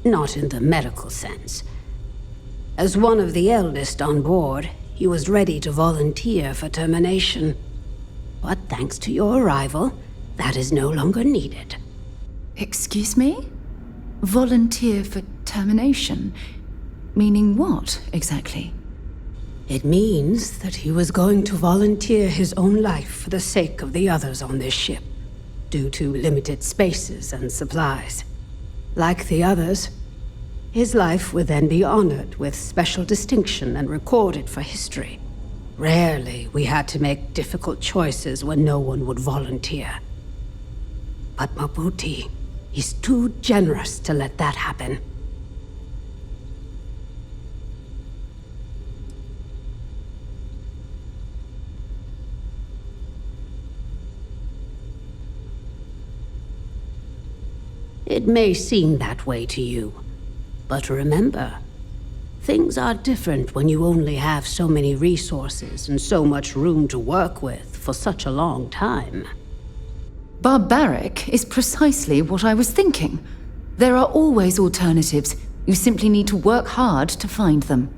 not in the medical sense. As one of the eldest on board, he was ready to volunteer for termination. But thanks to your arrival, that is no longer needed. Excuse me? Volunteer for termination? Meaning what, exactly? It means that he was going to volunteer his own life for the sake of the others on this ship, due to limited spaces and supplies. Like the others, his life would then be honored with special distinction and recorded for history. Rarely we had to make difficult choices when no one would volunteer. But Mabuti, he's too generous to let that happen. It may seem that way to you, but remember, things are different when you only have so many resources and so much room to work with for such a long time. Barbaric is precisely what I was thinking. There are always alternatives. You simply need to work hard to find them.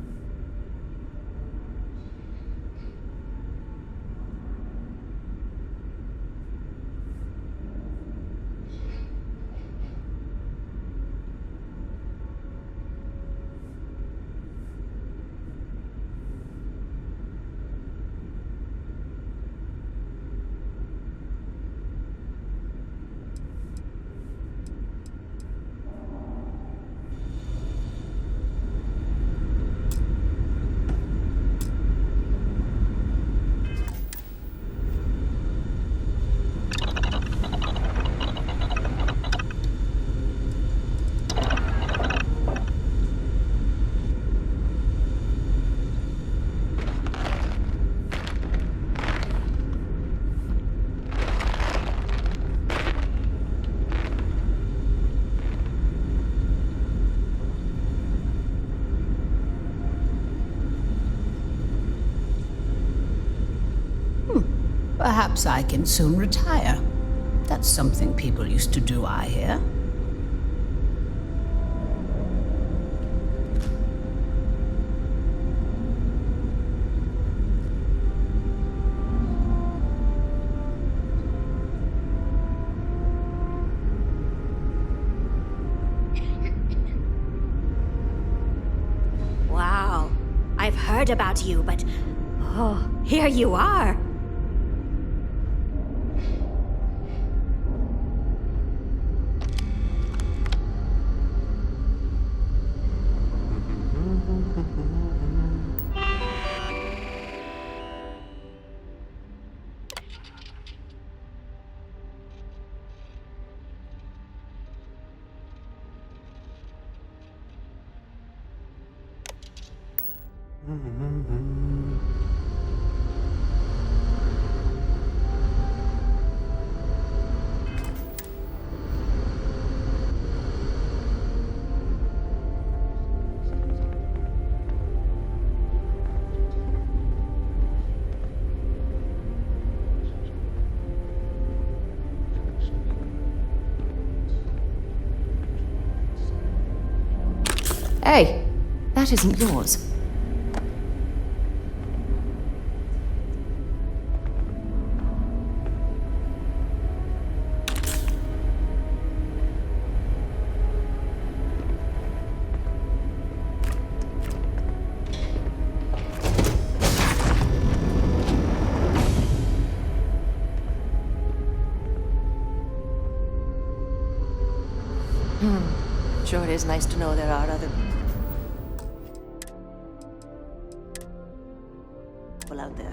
Perhaps I can soon retire. That's something people used to do, I hear. Wow. I've heard about you, but... oh, here you are. Hey, that isn't yours. Sure it is nice to know there are other people out there.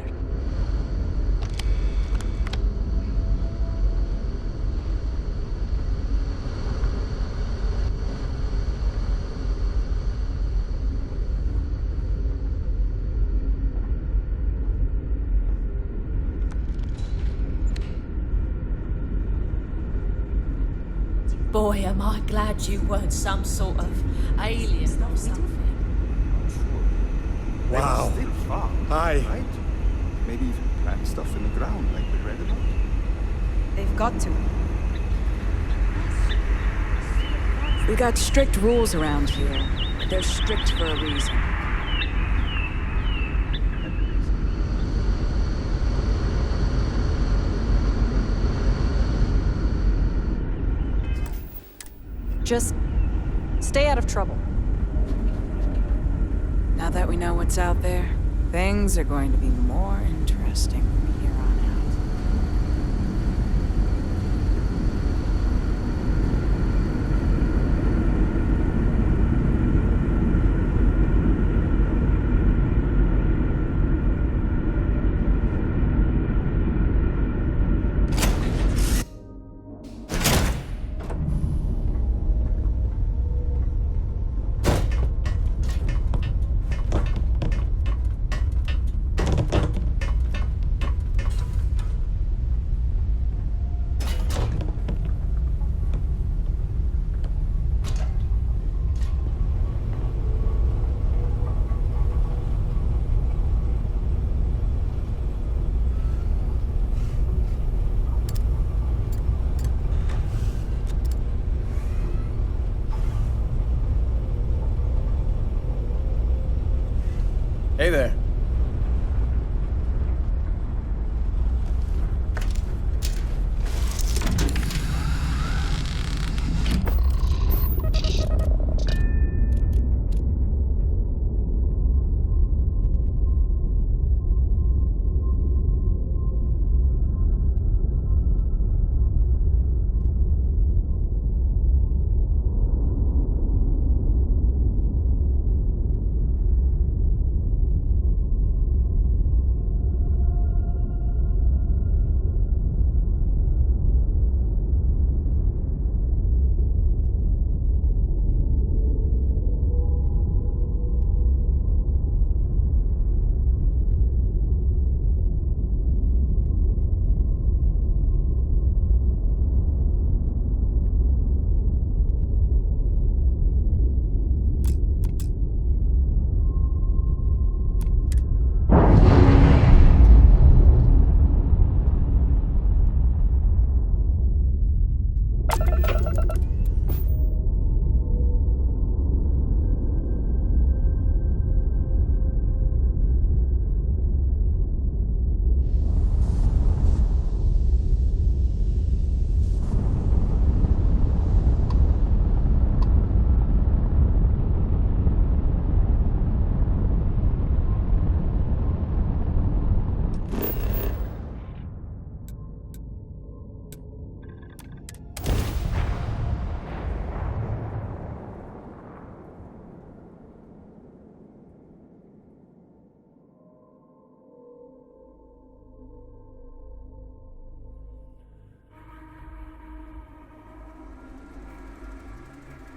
Boy, am I glad you weren't some sort of alien or something. Wow. They're still far, Hi. right? Maybe even plant stuff in the ground like we read about. They've got to. We got strict rules around here. They're strict for a reason. Just stay out of trouble. Now that we know what's out there, things are going to be more interesting from here on out. Hey there.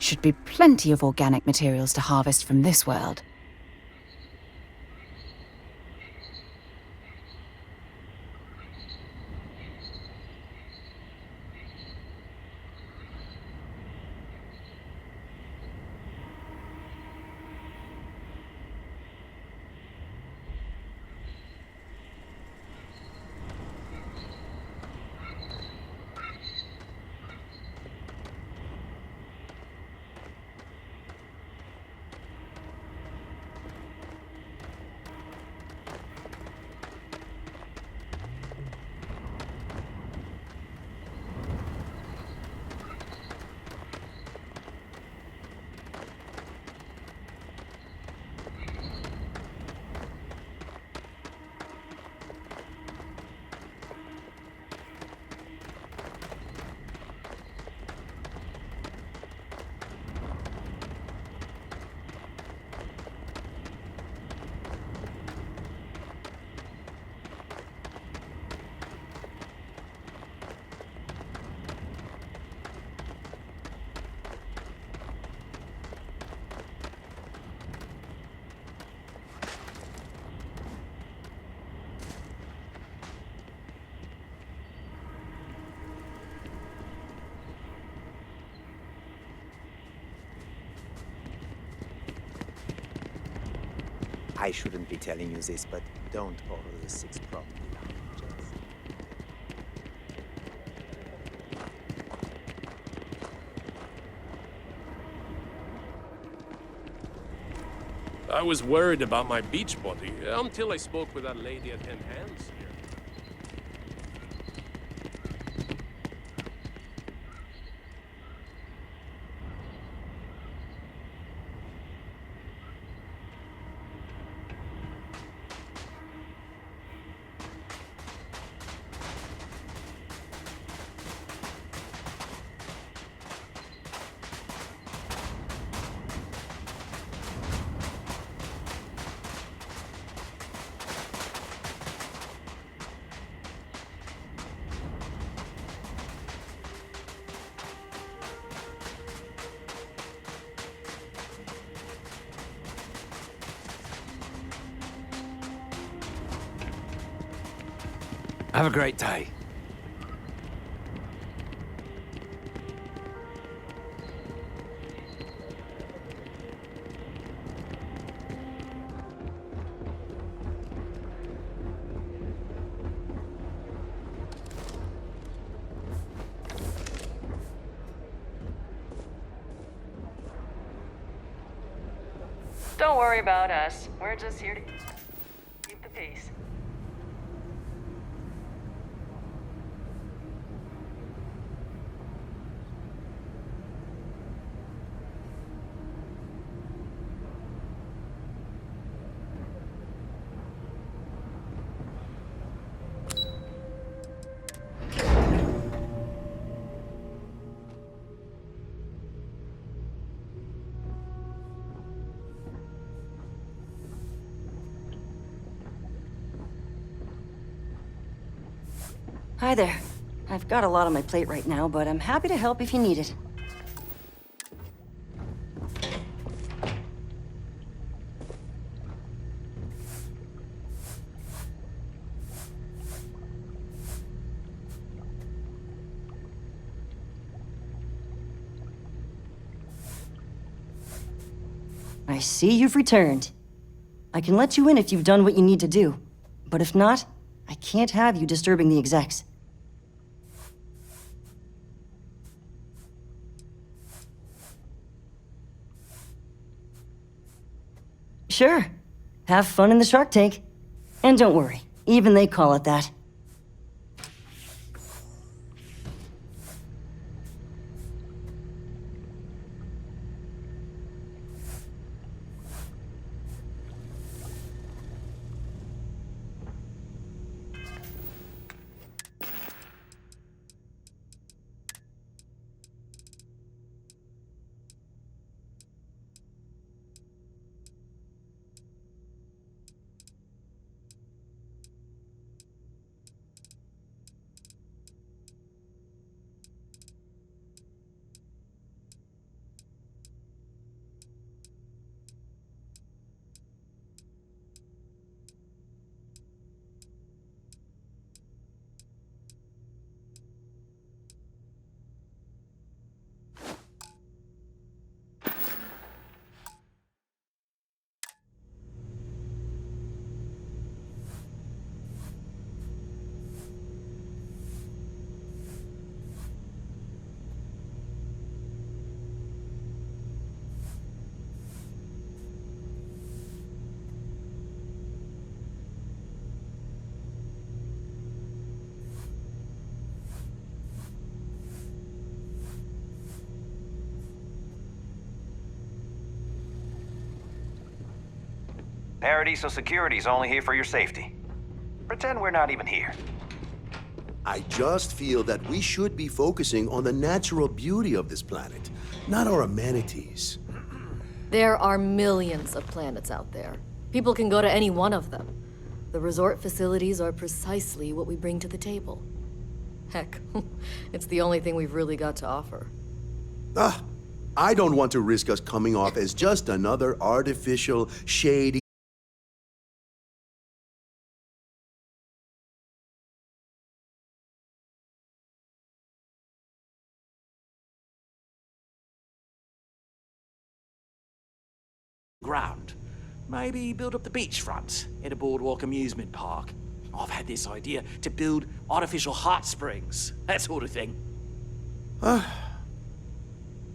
Should be plenty of organic materials to harvest from this world. I shouldn't be telling you this, but don't order the 6 properly. Just... I was worried about my beach body until I spoke with that lady at 10 Hands here. Have a great day. Don't worry about us. We're just here to keep the peace. Hi there. I've got a lot on my plate right now, but I'm happy to help if you need it. I see you've returned. I can let you in if you've done what you need to do. But if not, I can't have you disturbing the execs. Sure. Have fun in the shark tank. And don't worry, even they call it that. Paradiso Security's only here for your safety. Pretend we're not even here. I just feel that we should be focusing on the natural beauty of this planet, not our amenities. There are millions of planets out there. People can go to any one of them. The resort facilities are precisely what we bring to the table. Heck, it's the only thing we've really got to offer. I don't want to risk us coming off as just another artificial, shady ground. Maybe build up the beachfront in a boardwalk amusement park. I've had this idea to build artificial hot springs, that sort of thing.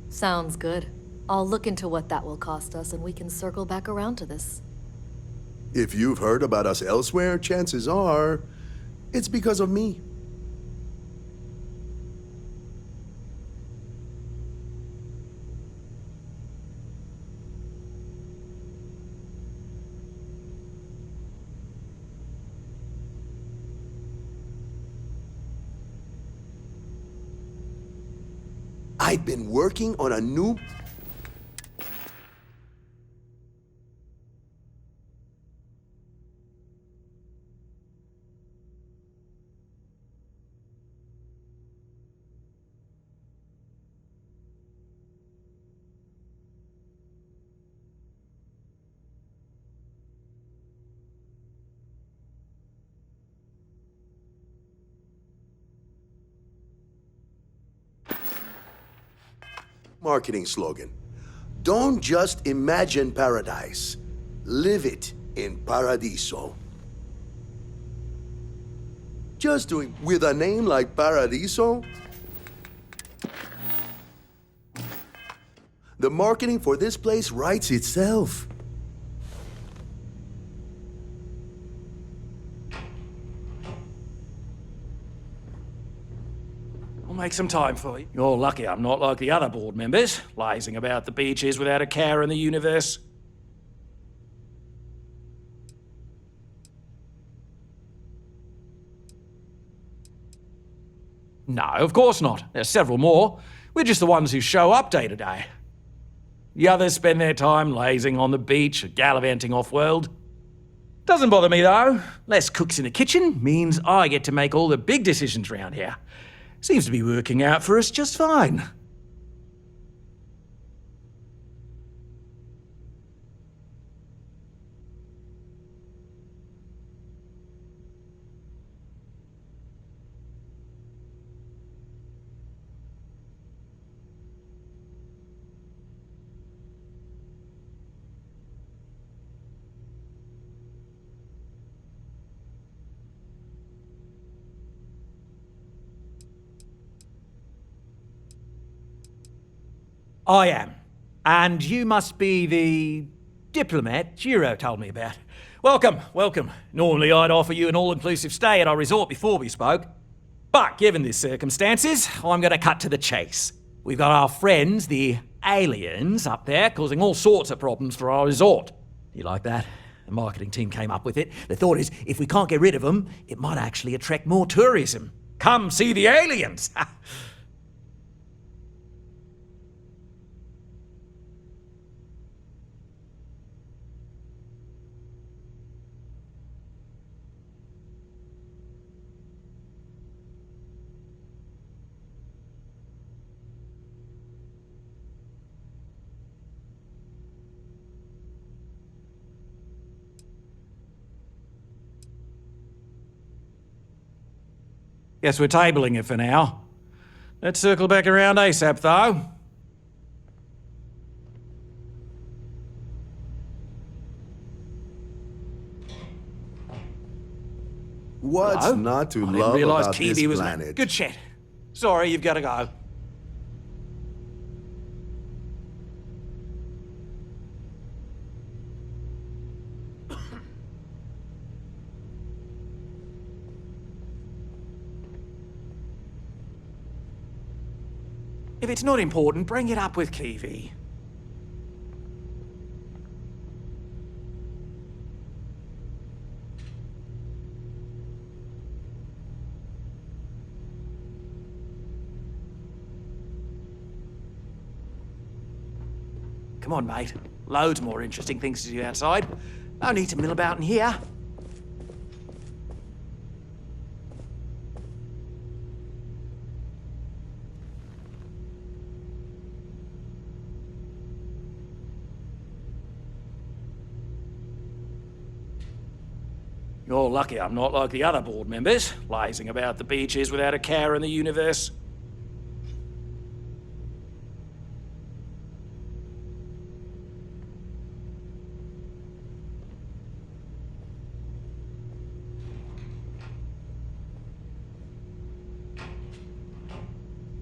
Sounds good. I'll look into what that will cost us, and we can circle back around to this. If you've heard about us elsewhere, chances are it's because of me. I've been working on a new... marketing slogan. Don't just imagine paradise. Live it in Paradiso. Just doing with a name like Paradiso, the marketing for this place writes itself. I'll make some time for you. You're lucky I'm not like the other board members, lazing about the beaches without a care in the universe. No, of course not. There's several more. We're just the ones who show up day to day. The others spend their time lazing on the beach or gallivanting off-world. Doesn't bother me, though. Less cooks in the kitchen means I get to make all the big decisions around here. Seems to be working out for us just fine. I am. And you must be the diplomat Giro told me about. Welcome, welcome. Normally I'd offer you an all-inclusive stay at our resort before we spoke. But given the circumstances, I'm going to cut to the chase. We've got our friends, the aliens, up there causing all sorts of problems for our resort. You like that? The marketing team came up with it. The thought is, if we can't get rid of them, it might actually attract more tourism. Come see the aliens! Guess we're tabling it for now. Let's circle back around ASAP, though. What's Hello? not to I didn't love realise about Kiwi this was planet? Good chat. Sorry, you've got to go. If it's not important, bring it up with Kiwi. Come on, mate. Loads more interesting things to do outside. No need to mill about in here. You're lucky I'm not like the other board members, lazing about the beaches without a care in the universe.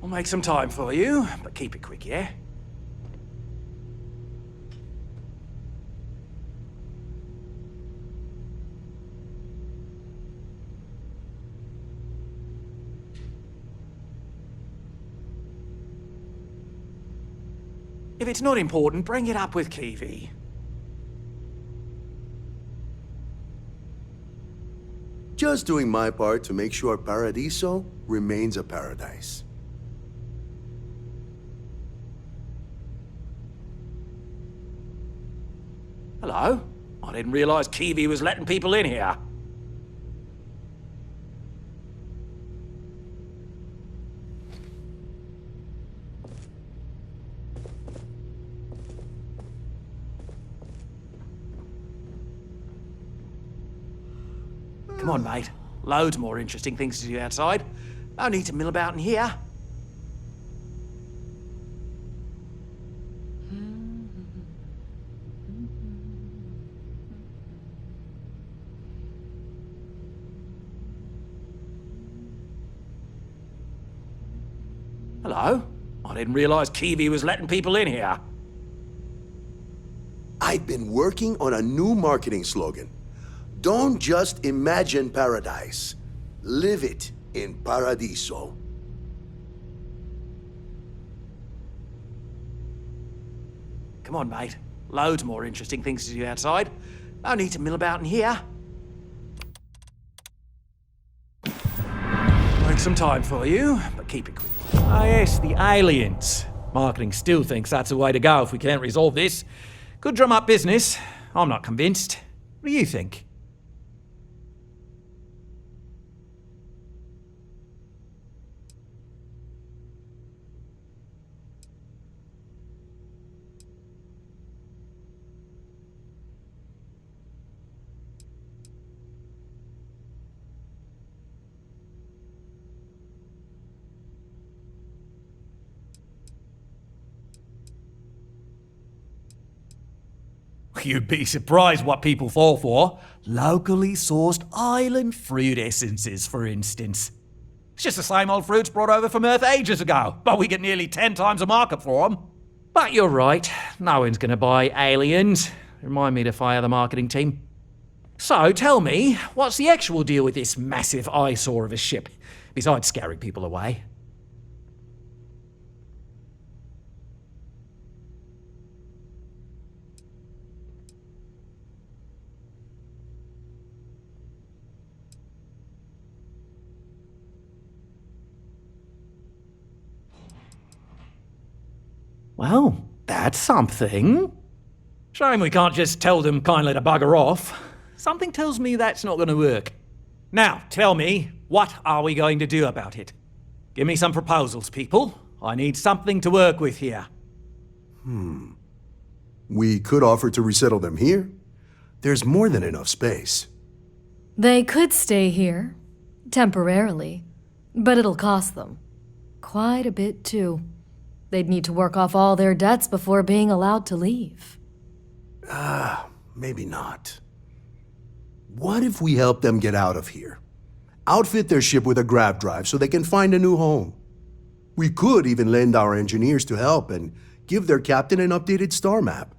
I'll make some time for you, but keep it quick, yeah? If it's not important, bring it up with Kiwi. Just doing my part to make sure Paradiso remains a paradise. Hello? I didn't realize Kiwi was letting people in here. Come on, mate. Loads more interesting things to do outside. No need to mill about in here. Hello? I didn't realize Kiwi was letting people in here. I've been working on a new marketing slogan. Don't just imagine paradise. Live it in Paradiso. Come on, mate. Loads more interesting things to do outside. No need to mill about in here. Take some time for you, but keep it quick. Ah, yes, the aliens. Marketing still thinks that's the way to go if we can't resolve this. Could drum up business. I'm not convinced. What do you think? You'd be surprised what people fall for. Locally sourced island fruit essences, for instance. It's just the same old fruits brought over from Earth ages ago, but we get nearly 10 times the market for them. But you're right, no one's going to buy aliens. Remind me to fire the marketing team. So tell me, what's the actual deal with this massive eyesore of a ship, besides scaring people away? Well, that's something. Shame we can't just tell them kindly to bugger off. Something tells me that's not going to work. Now, tell me, what are we going to do about it? Give me some proposals, people. I need something to work with here. We could offer to resettle them here. There's more than enough space. They could stay here, temporarily, but it'll cost them. Quite a bit, too. They'd need to work off all their debts before being allowed to leave. Maybe not. What if we help them get out of here? Outfit their ship with a grav drive so they can find a new home. We could even lend our engineers to help and give their captain an updated star map.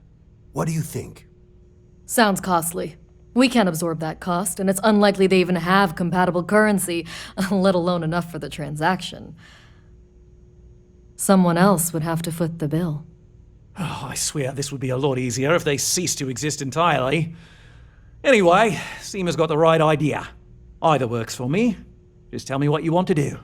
What do you think? Sounds costly. We can't absorb that cost, and it's unlikely they even have compatible currency, let alone enough for the transaction. Someone else would have to foot the bill. Oh, I swear this would be a lot easier if they ceased to exist entirely. Anyway, Seema's got the right idea. Either works for me. Just tell me what you want to do.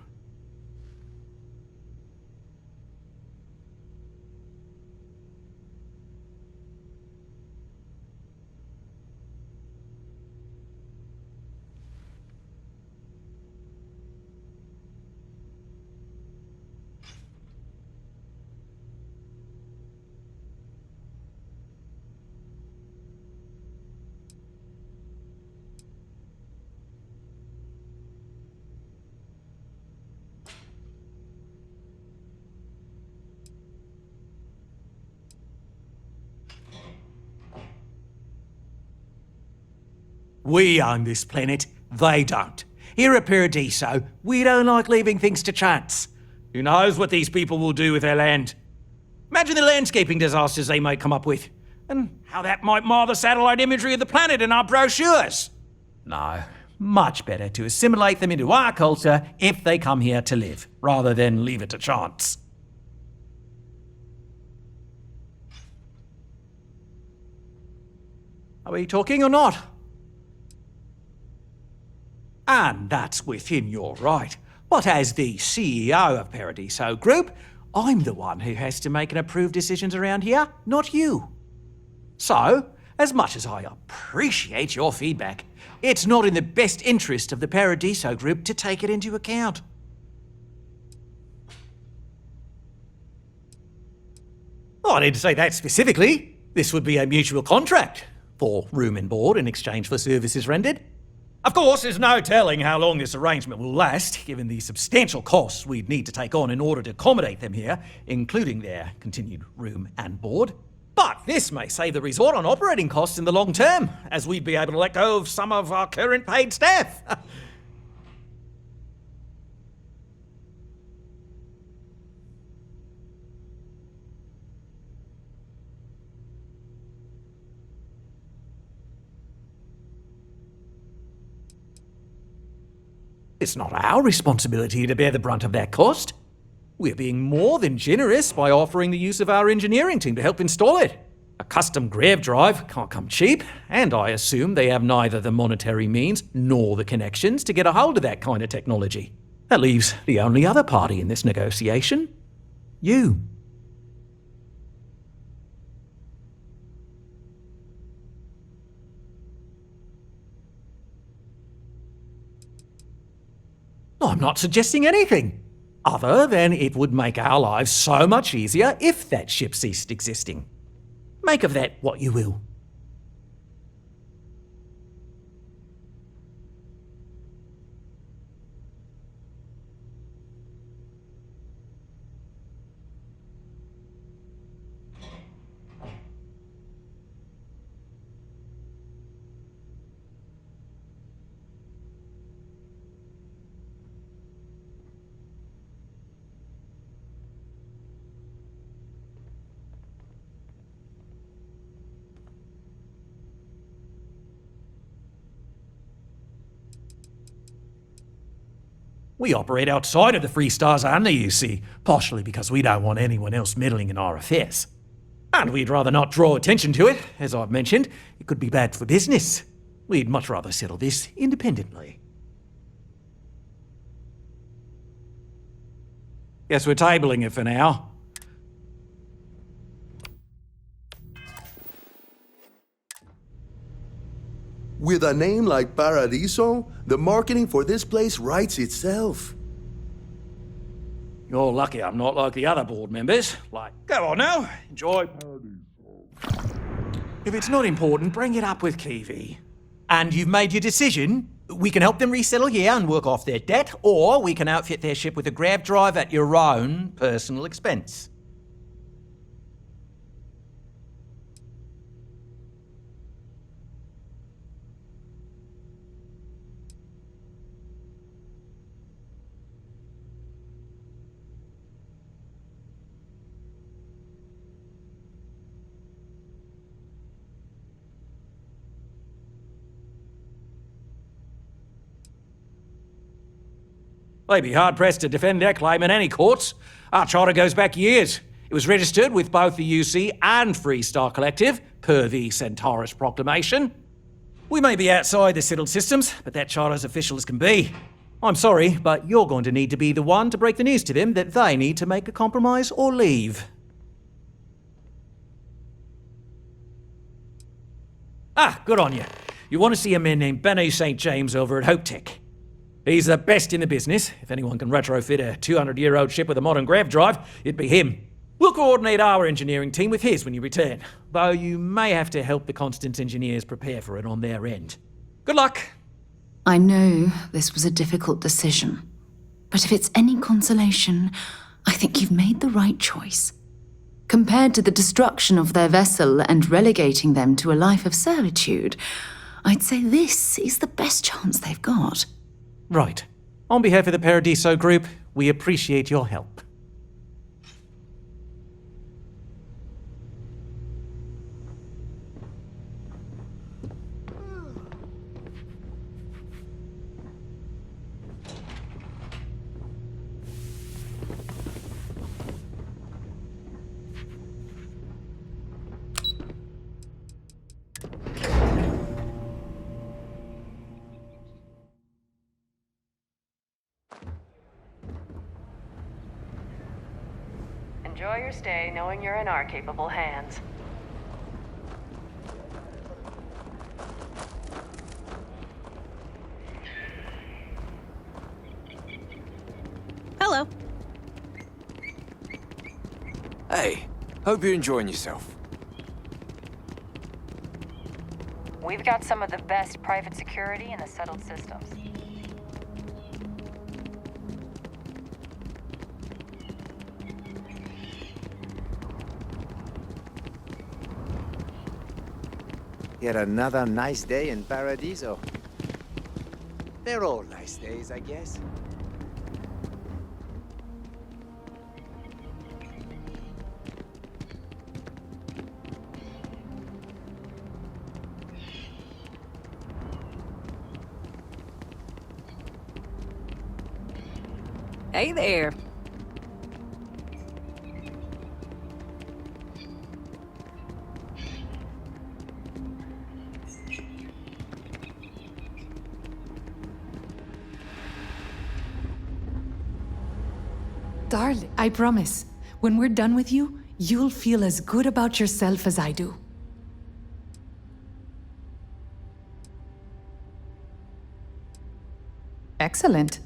We own this planet, they don't. Here at Paradiso, we don't like leaving things to chance. Who knows what these people will do with their land? Imagine the landscaping disasters they might come up with, and how that might mar the satellite imagery of the planet in our brochures. No, much better to assimilate them into our culture if they come here to live, rather than leave it to chance. Are we talking or not? And that's within your right. But as the CEO of Paradiso Group, I'm the one who has to make and approve decisions around here, not you. So, as much as I appreciate your feedback, it's not in the best interest of the Paradiso Group to take it into account. Oh, I didn't say that specifically. This would be a mutual contract for room and board in exchange for services rendered. Of course, there's no telling how long this arrangement will last, given the substantial costs we'd need to take on in order to accommodate them here, including their continued room and board. But this may save the resort on operating costs in the long term, as we'd be able to let go of some of our current paid staff. It's not our responsibility to bear the brunt of that cost. We're being more than generous by offering the use of our engineering team to help install it. A custom grav drive can't come cheap, and I assume they have neither the monetary means nor the connections to get a hold of that kind of technology. That leaves the only other party in this negotiation: you. I'm not suggesting anything, other than it would make our lives so much easier if that ship ceased existing. Make of that what you will. We operate outside of the Free Stars only, you see, partially because we don't want anyone else meddling in our affairs. And we'd rather not draw attention to it, as I've mentioned. It could be bad for business. We'd much rather settle this independently. Guess we're tabling it for now. With a name like Paradiso, the marketing for this place writes itself. You're lucky I'm not like the other board members. Like, go on now, enjoy Paradiso. If it's not important, bring it up with Kiwi. And you've made your decision. We can help them resettle here and work off their debt, or we can outfit their ship with a grav drive at your own personal expense. They'd be hard-pressed to defend their claim in any courts. Our charter goes back years. It was registered with both the UC and Free Star Collective, per the Centaurus Proclamation. We may be outside the settled systems, but that charter's official as can be. I'm sorry, but you're going to need to be the one to break the news to them that they need to make a compromise or leave. Ah, good on you. You want to see a man named Benny St. James over at Hope Tech. He's the best in the business. If anyone can retrofit a 200-year-old ship with a modern grav drive, it'd be him. We'll coordinate our engineering team with his when you return, though you may have to help the Constance engineers prepare for it on their end. Good luck. I know this was a difficult decision, but if it's any consolation, I think you've made the right choice. Compared to the destruction of their vessel and relegating them to a life of servitude, I'd say this is the best chance they've got. Right. On behalf of the Paradiso Group, we appreciate your help. enjoy your stay knowing you're in our capable hands. Hello. Hey, hope you're enjoying yourself. We've got some of the best private security in the settled systems. Yet another nice day in Paradiso. They're all nice days, I guess. Hey there. Darling, I promise, when we're done with you, you'll feel as good about yourself as I do. Excellent.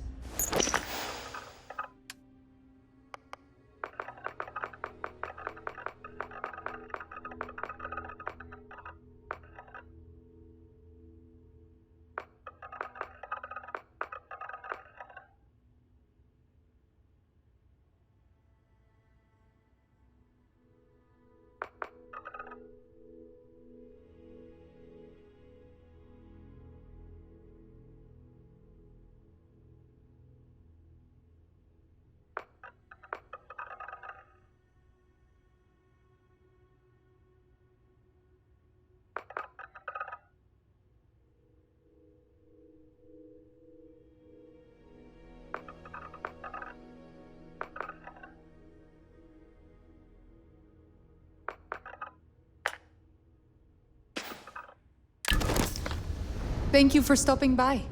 Thank you for stopping by.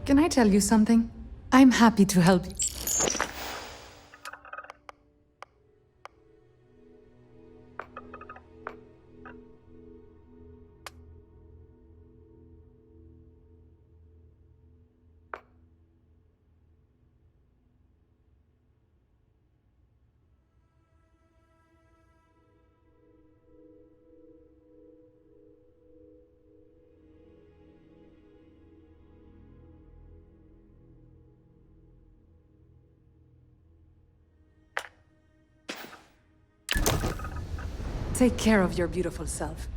Can I tell you something? I'm happy to help you. Take care of your beautiful self.